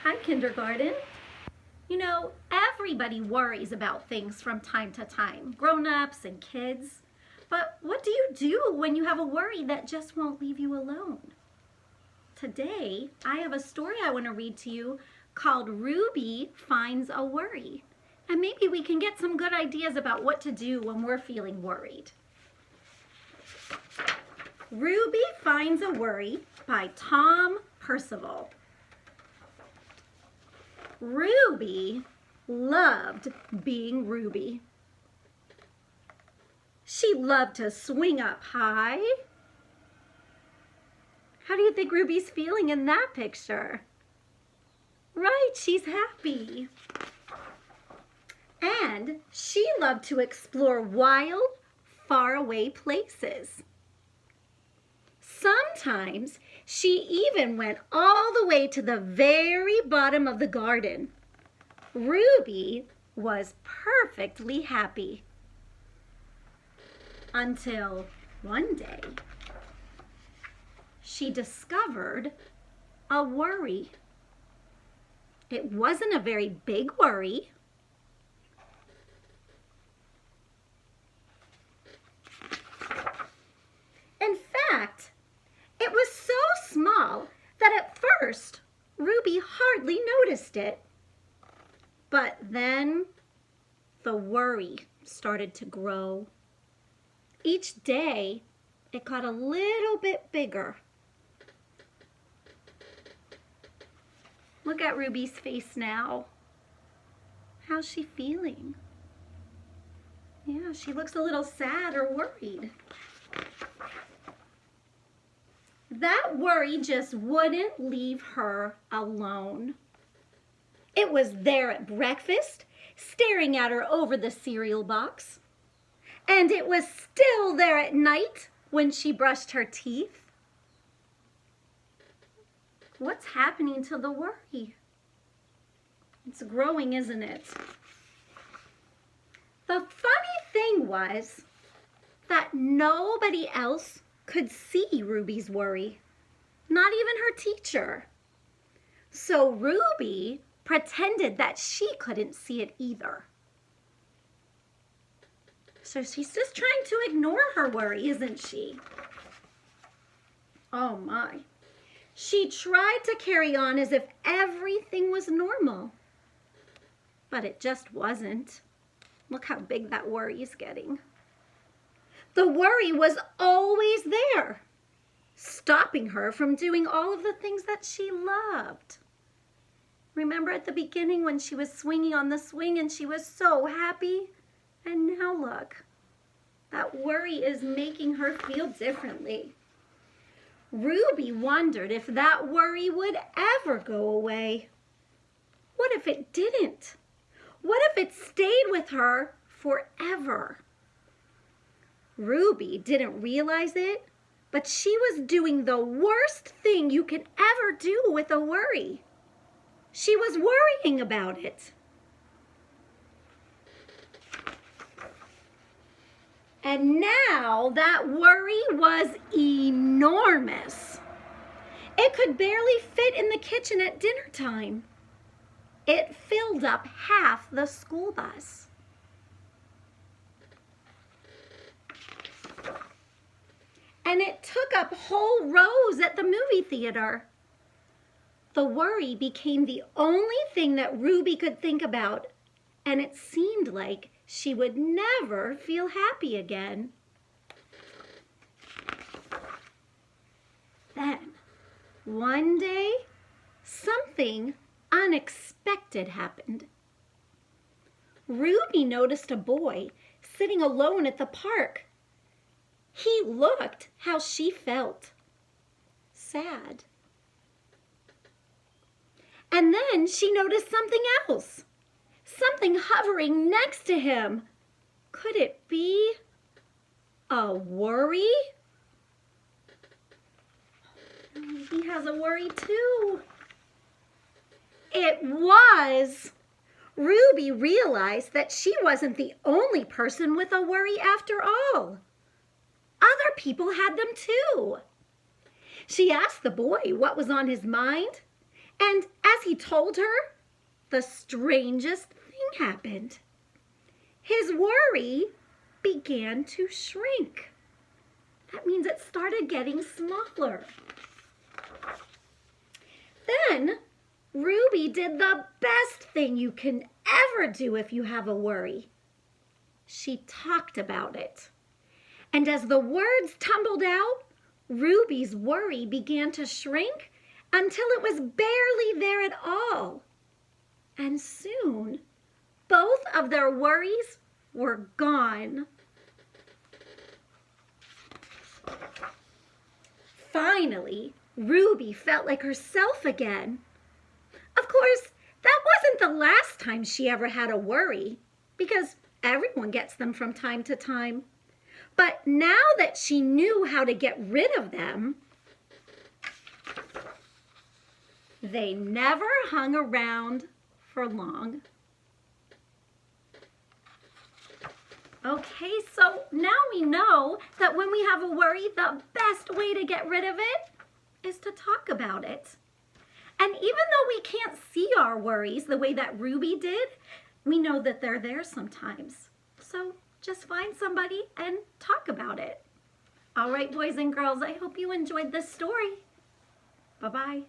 Hi, kindergarten. You know, everybody worries about things from time to time, grown-ups and kids. But what do you do when you have a worry that just won't leave you alone? Today, I have a story I want to read to you called Ruby Finds a Worry. And maybe we can get some good ideas about what to do when we're feeling worried. Ruby Finds a Worry by Tom Percival. Ruby loved being Ruby. She loved to swing up high. How do you think Ruby's feeling in that picture? Right, she's happy. And she loved to explore wild, faraway places. Sometimes she even went all the way to the very bottom of the garden. Ruby was perfectly happy. Until one day, she discovered a worry. It wasn't a very big worry. In fact, it was so small that at first Ruby hardly noticed it. But then the worry started to grow. Each day it got a little bit bigger. Look at Ruby's face now. How's she feeling? Yeah, she looks a little sad or worried. That worry just wouldn't leave her alone. It was there at breakfast, staring at her over the cereal box. And it was still there at night when she brushed her teeth. What's happening to the worry? It's growing, isn't it? The funny thing was that nobody else could see Ruby's worry, not even her teacher. So Ruby pretended that she couldn't see it either. So she's just trying to ignore her worry, isn't she? Oh my. She tried to carry on as if everything was normal, but it just wasn't. Look how big that worry is getting. The worry was always there, stopping her from doing all of the things that she loved. Remember at the beginning when she was swinging on the swing and she was so happy? And now look, that worry is making her feel differently. Ruby wondered if that worry would ever go away. What if it didn't? What if it stayed with her forever? Ruby didn't realize it, but she was doing the worst thing you could ever do with a worry. She was worrying about it. And now that worry was enormous. It could barely fit in the kitchen at dinner time. It filled up half the school bus. And it took up whole rows at the movie theater. The worry became the only thing that Ruby could think about, and it seemed like she would never feel happy again. Then, one day, something unexpected happened. Ruby noticed a boy sitting alone at the park. He looked how she felt, sad. And then she noticed something else, something hovering next to him. Could it be a worry? He has a worry too. It was. Ruby realized that she wasn't the only person with a worry after all. Other people had them too. She asked the boy what was on his mind, and as he told her, the strangest thing happened. His worry began to shrink. That means it started getting smaller. Then Ruby did the best thing you can ever do if you have a worry. She talked about it. And as the words tumbled out, Ruby's worry began to shrink until it was barely there at all. And soon, both of their worries were gone. Finally, Ruby felt like herself again. Of course, that wasn't the last time she ever had a worry, because everyone gets them from time to time. But now that she knew how to get rid of them, they never hung around for long. Okay, so now we know that when we have a worry, the best way to get rid of it is to talk about it. And even though we can't see our worries the way that Ruby did, we know that they're there sometimes. So just find somebody and talk about it. All right, boys and girls, I hope you enjoyed this story. Bye-bye.